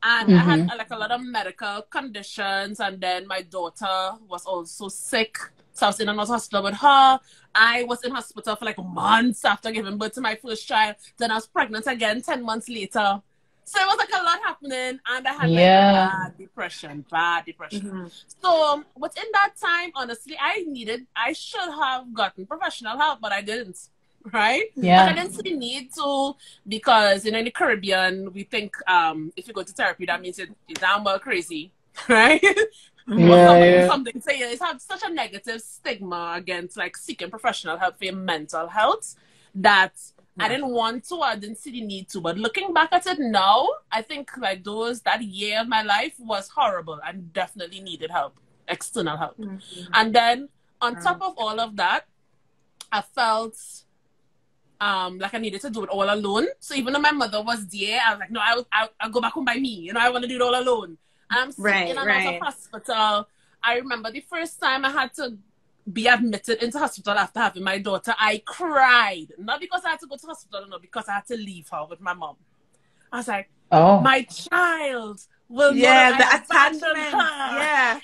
And I had Mm-hmm. like a lot of medical conditions, and then my daughter was also sick. So I was in another hospital with her. I was in hospital for like months after giving birth to my first child. Then I was pregnant again 10 months later. So it was like a lot happening, and I had like Yeah. bad depression, bad depression. Mhm. So within that time, honestly, I should have gotten professional help, but I didn't. Right? Like I Yeah. didn't see the need to because in the Caribbean we think if you go to therapy that means you're damn well crazy, right? Or Mhm. Yeah, somebody do yeah. something to you. It's have such a negative stigma against like seeking professional help for your mental health that I Yeah. didn't want to, I didn't see the need to. But looking back at it now, I think like that year of my life was horrible and definitely needed help, external help. Mhm. And then on top of all of that, I felt like I needed to do it all alone. So even though my mother was there, I was like, no, I'll go back home by me. I want to do it all alone. And I'm sick in Right, and out of right. hospital. I remember the first time I had to be admitted into hospital after having my daughter, I cried. Not because I had to go to hospital, no, because I had to leave her with my mom. I was like, Oh. my child will know that Yeah, I the abandoned attachment. her. Yeah.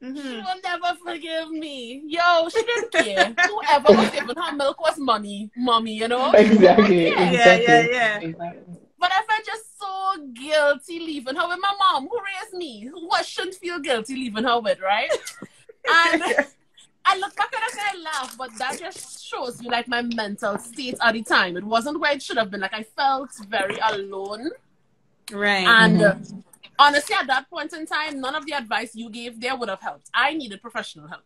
She Mhm. will never forgive me. Yo, she didn't care. Whoever was giving her milk was mommy, She never Exactly, cared. Yeah, yeah, exactly, yeah. exactly. But I felt just so guilty leaving her with my mom, who raised me, who I shouldn't feel guilty leaving her with, right? And I look back at it and I laugh, but that just shows you like my mental state at the time. It wasn't where it should have been. Like I felt very alone. Right. And Mm-hmm. honestly, at that point in time, none of the advice you gave there would have helped. I needed professional help.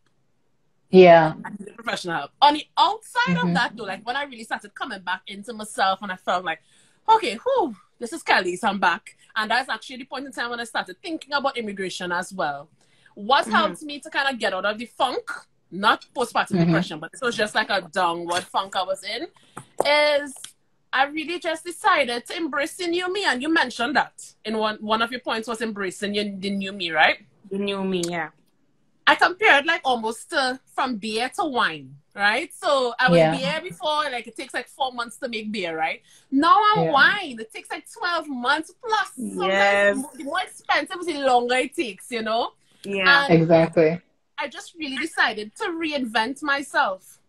Yeah. I needed professional help. On the outside of that, Mm-hmm. though, like when I really started coming back into myself and I felt like, okay, whew, this is Kelly, so I'm back. And that's actually the point in time when I started thinking about immigration as well. What Mhm. helped me to kind of get out of the funk, not postpartum Mm-hmm. depression, but it was just like a downward funk I was in, is I really just decided to embrace the new me. And you mentioned that in one of your points was embracing the new me, right? You knew me, yeah. I compared like almost from beer to wine, right? So I was Yeah. beer before, like it takes like 4 months to make beer, right? Now I'm Yeah. wine. It takes like 12 months plus. Sometimes Yes. the more expensive is the longer it takes. Yeah. And Exactly. I just really decided to reinvent myself.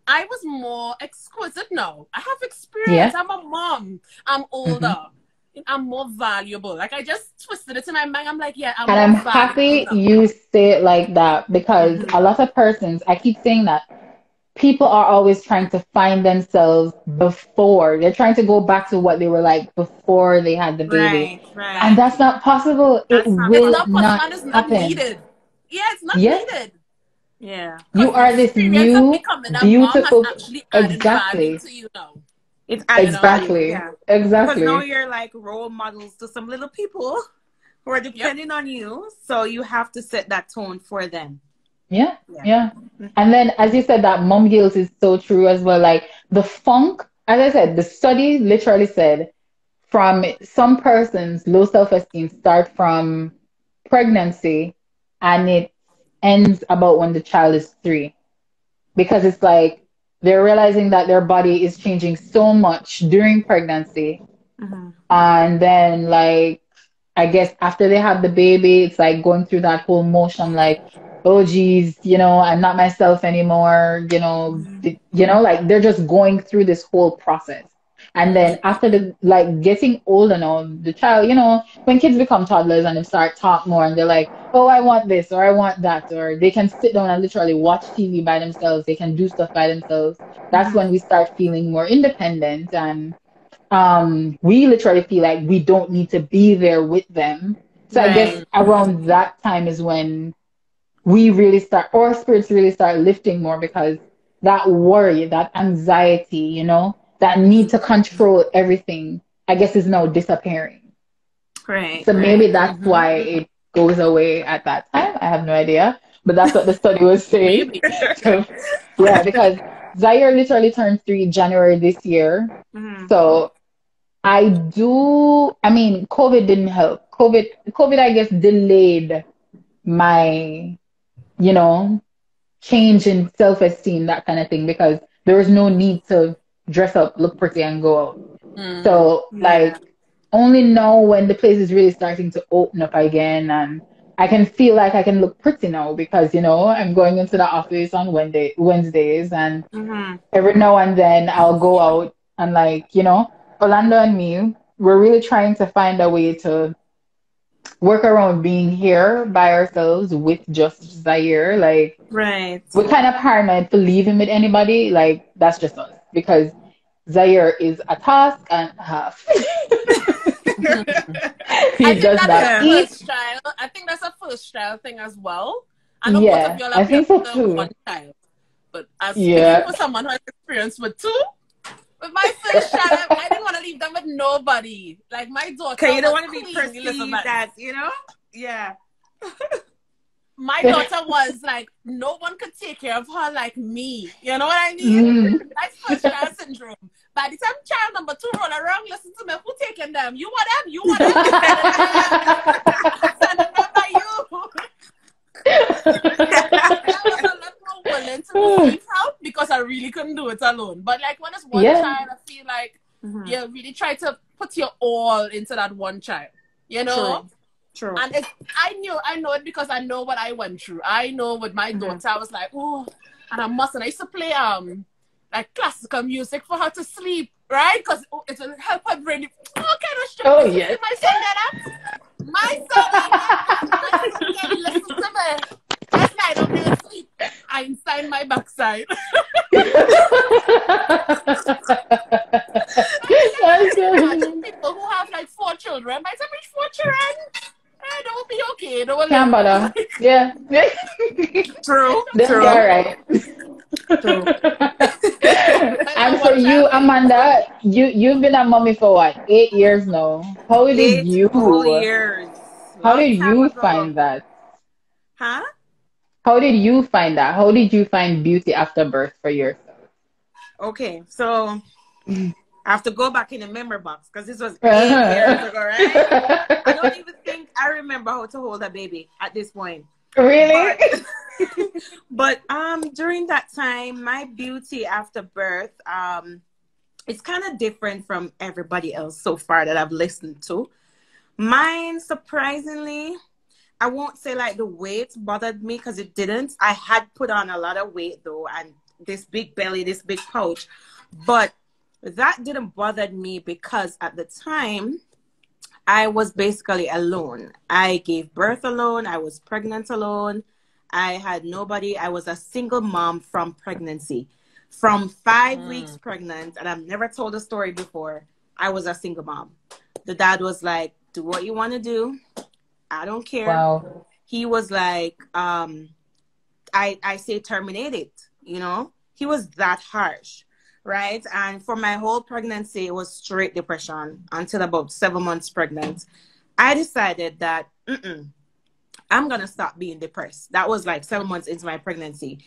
I was more exquisite now. I have Yeah. experience. I'm a mom. I'm older. I'm more valuable. Like I just twisted it in my mind. I'm like, yeah, I'm And more I'm valuable happy now. you say it like that because a lot of persons, I keep saying that people are always trying to find themselves before. They're trying to go back to what they were like before they had the baby. Right, And right. that's not possible. It That's not It's will not possible. possible not and it's not happen. needed. Yeah, it's not Yes, needed. Yeah. you Because the are this experience of new, becoming a mom has beautiful, actually added value exactly, to you now. It's You added know? value. exactly, Yeah. Because now exactly. you're like role models to some little people who are Yep. depending on you. So you have to set that tone for them. Yeah, Yeah. yeah. And then, as you said, that mom guilt is so true as well. Like the funk, as I said, the study literally said from some persons, low self-esteem start from pregnancy and it ends about when the child is 3. Because it's like they're realizing that their body is changing so much during pregnancy. Mm-hmm. And then, like, I guess after they have the baby, it's like going through that whole motion, like, oh, geez, I'm not myself anymore. Like they're just going through this whole process. And then after the like getting older now, the child, when kids become toddlers and they start talk more and they're like, oh, I want this or I want that, or they can sit down and literally watch TV by themselves, they can do stuff by themselves. That's Mm-hmm. when we start feeling more independent and we literally feel like we don't need to be there with them. So I guess Right. around that time is when we really start, our spirits really start lifting more because that worry, that anxiety, that need to control everything, I guess is now disappearing. Right. So maybe Right. that's why it goes away at that time. I have no idea, but that's what the study was saying. Maybe. So, yeah, because Zaire literally turned 3 January this year. Mm-hmm. So I mean, COVID didn't help. COVID, I guess, delayed my, you know, change in self-esteem, that kind of thing, because there was no need to dress up, look pretty, and go out. So, Yeah. like, only now when the place is really starting to open up again, and I can feel like I can look pretty now because, I'm going into the office on Wednesdays, and Mm-hmm. every now and then I'll go out and, like, Orlando and me, we're really trying to find a way to work around being here by ourselves with just Zaire. Like, Right. we're kind of paranoid to leave him with anybody. Like, that's just us because Zaire is a task and a half. I He think does that is not a Yeah. eat. first child. I think that's a first child thing as well. I know both of Yeah, y'all I are think so parents of too. one child, but as speaking Yeah. for someone who has experience with 2, with my first child, I didn't want to leave them with nobody. Like my daughter Because you don't was want to be Queen perceived Elizabeth. as, Yeah. My daughter was like, no one could take care of her like me. You know what I mean? Mm. That's first child syndrome. By the time child number 2 roll around, listen to me, who taking them? You want them? You want them? I'm sending them by you. I was a lot more willing to receive help because I really couldn't do it alone. But like when it's one Yeah. child, I feel like you really try to put your all into that one child. You know? True. And I know it because I know what I went through. I know with my daughter, I was like, oh, and I used to play like classical music for her to sleep, right? Because it will help her brain. Oh, kind of strip. Oh, You yes. see my son get up? My son can listen to me. Last night I'm there asleep. Einstein my backside. Imagine people who have like 4 children. By the time you 4 children, they will be okay. They will Can't live. bother. Yeah. True. They'll be all right. True. And for you, Amanda, you've been a mommy for what, 8 years now? How did 8 you whole years. how Long did time you ago. find that? Huh? How did you find that? How did you find beauty after birth for yourself? Okay, so I have to go back in the memory box because this was 8 years ago, right? I don't even think I remember how to hold a baby at this point. Really? But during that time, my beauty after birth, it's kind of different from everybody else so far that I've listened to. Mine, surprisingly, I won't say like the weight bothered me because it didn't. I had put on a lot of weight though, and this big belly, this big pouch. But that didn't bother me because at the time, I was basically alone. I gave birth alone. I was pregnant alone. I had nobody. I was a single mom from pregnancy. From 5 weeks pregnant, and I've never told a story before, I was a single mom. The dad was like, do what you want to do. I don't care. Wow. He was like, I say terminate it, you know? He was that harsh, right? And for my whole pregnancy, it was straight depression until about 7 months pregnant. I decided that, I'm going to stop being depressed. That was like 7 months into my pregnancy.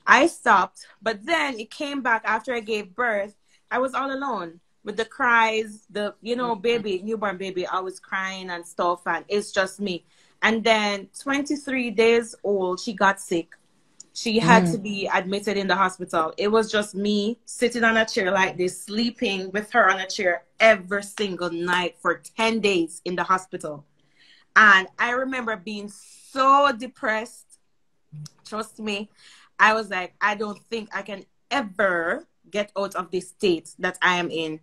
I stopped, but then it came back after I gave birth. I was all alone with the cries, the, you know, baby, newborn baby, I was crying and stuff, and it's just me. And then 23 days old, she got sick. She had to be admitted in the hospital. It was just me sitting on a chair like this, sleeping with her on a chair every single night for 10 days in the hospital. And I remember being so depressed. Trust me. I was like, I don't think I can ever get out of this state that I am in.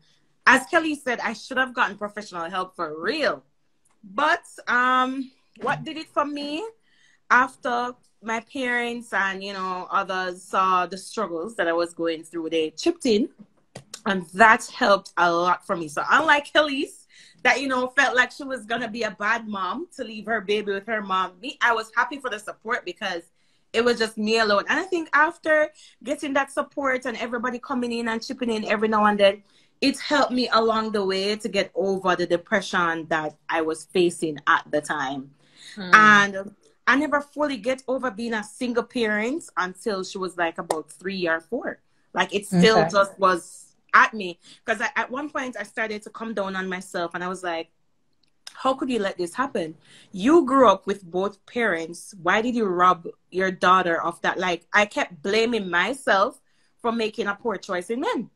As Kelly said, I should have gotten professional help for real. But what did it for me? After my parents and, you know, others saw the struggles that I was going through, they chipped in, and that helped a lot for me. So unlike Kelly's, that, you know, felt like she was going to be a bad mom to leave her baby with her mom, me, I was happy for the support because it was just me alone. And I think after getting that support and everybody coming in and chipping in every now and then, it helped me along the way to get over the depression that I was facing at the time. And I never fully get over being a single parent until she was like about 3 or 4. Like it still just was at me. Because at one point I started to come down on myself and I was like, how could you let this happen? You grew up with both parents. Why did you rob your daughter of that? Like I kept blaming myself for making a poor choice in men.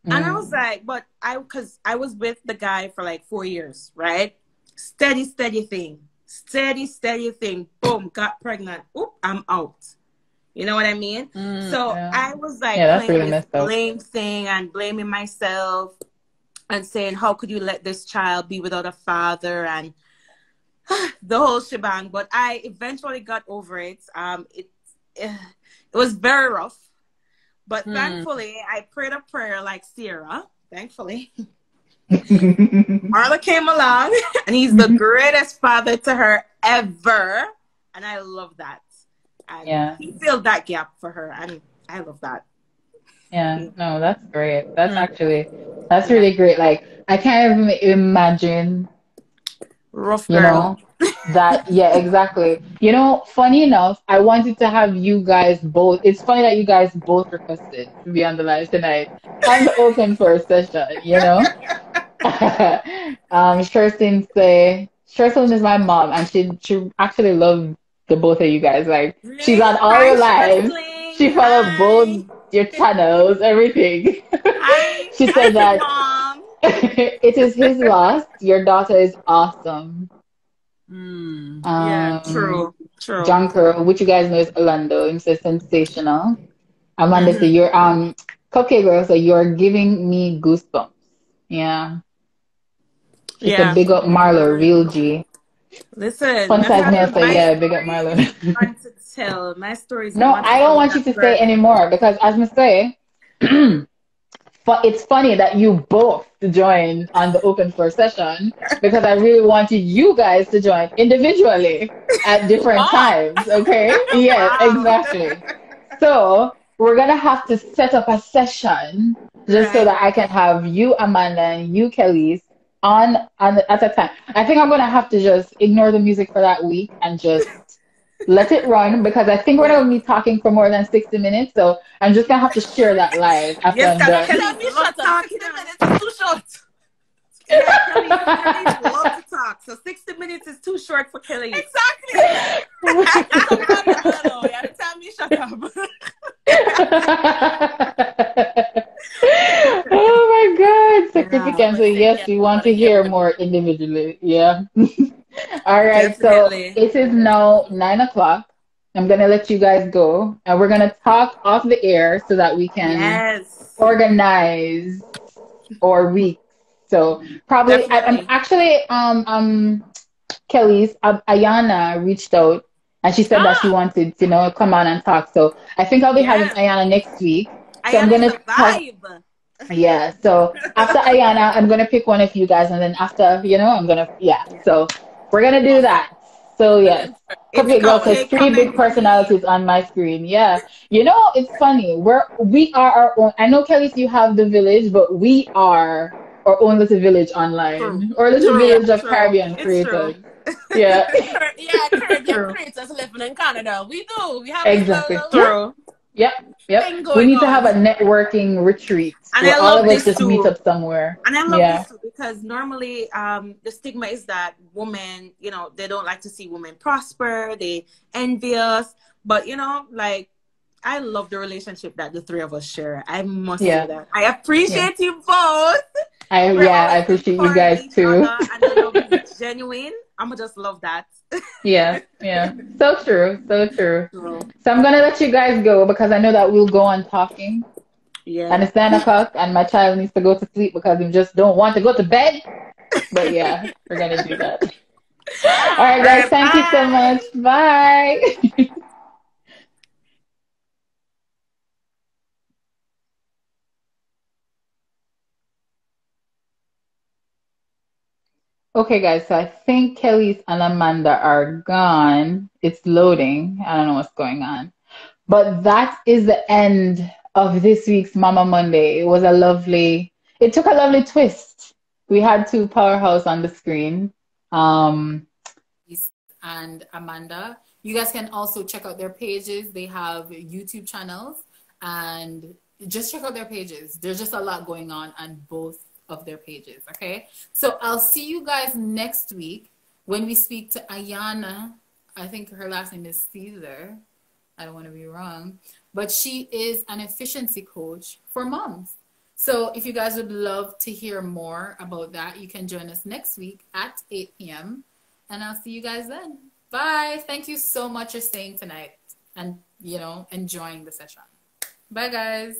And I was like, but because I was with the guy for like 4 years, right? Steady thing. Steady thing. Boom, got pregnant. Oop, I'm out. You know what I mean? So I was like playing this blame thing and blaming myself and saying, how could you let this child be without a father, and the whole shebang. But I eventually got over it. It was very rough. But thankfully, I prayed a prayer like Sarah. Thankfully. Marla came along, and he's the greatest father to her ever. And I love that. And he filled that gap for her, and I love that. Yeah, no, that's great. That's really great. Like, I can't even imagine, rough girl. You know, that, yeah, exactly. You know, funny enough, I wanted to have you guys both. It's funny that you guys both requested to be on the live tonight. I'm open for a session, you know? Sherson is my mom, and she actually loves the both of you guys. Like, she's on all your lives. She followed both your channels, everything. She said that it is his loss. Your daughter is awesome. Yeah, true. John Curl, which you guys know is Orlando, and says sensational. Amanda said, you're Cupcake Girl, so you're giving me goosebumps. Yeah. She said, big up Marlo, real G. Listen, Fun size Mel said, big up Marlo. Trying to tell my stories. No, I don't want you to say anymore, because as I say, but it's funny that you both joined on the open floor session, because I really wanted you guys to join individually at different times. Okay? Yeah, exactly. So we're gonna have to set up a session just so that I can have you, Amanda, and you, Kelly's, on at a time. I think I'm gonna have to just ignore the music for that week and just let it run, because I think we're gonna be talking for more than 60 minutes. So I'm just gonna have to share that live after I'm done. Shut up. 60 minutes is too short. Yeah, Kelly love to talk, so 60 minutes is too short for Kelly. Exactly. Tell me shut up. Oh my God, significant. So yes, we want to hear more individually. Yeah. All right. Definitely. So it is now 9 o'clock. I'm gonna let you guys go, and we're gonna talk off the air so that we can Yes. organize our week. So probably, I'm Definitely. actually Kelly's Ayana reached out, and she said that she Ah, wanted to, come on and talk. So I think I'll be having yes. Ayana next week. So I'm Ayana is gonna a talk. vibe. Yeah. So after Ayana, I'm gonna pick one of you guys, and then after, I'm gonna, yeah. Yeah. So we're gonna do Awesome. that. So yes. Looking forward. It's Okay, girl. So cupcake three big coming for me. personalities on my screen. Yeah. It's funny. We are our own. I know, Kelly, you have the village, but we are our own little village True. online, or little Yeah. True. village of True. Caribbean It's creators. true. Yeah. Yeah, Caribbean True. creators living in Canada. We do. We have this Exactly. little Yeah. True. Yep. Yep. thing We going need to have on. a networking retreat And where I all love of us this just meet too. up somewhere. And I love Yeah. this too because normally the stigma is that women, they don't like to see women prosper, they envy us. But like I love the relationship that the three of us share. I must say Yeah. that. I Yeah. appreciate you both. We're I always appreciate you empowering guys each too. other and the love is genuine. I'ma just love that. Yeah, yeah. So true, so true. So, So I'm gonna let you guys go because I know that we'll go on talking. And yeah. it's 9 o'clock and my child needs to go to sleep because he just don't want to go to bed. But yeah, we're gonna do that. All right, All guys, right, thank you so bye. much. Bye. Okay, guys, so I think Kelly's and Amanda are gone. It's loading. I don't know what's going on. But that is the end of this week's Mama Monday. It took a lovely twist. We had two powerhouse on the screen. Um, and Amanda. You guys can also check out their pages. They have YouTube channels and just check out their pages. There's just a lot going on both of their pages. Okay. So I'll see you guys next week when we speak to Ayana. I think her last name is Caesar. I don't want to be wrong, but she is an efficiency coach for moms. So if you guys would love to hear more about that, you can join us next week at 8 p.m. And I'll see you guys then. Bye. Thank you so much for staying tonight and, enjoying the session. Bye, guys.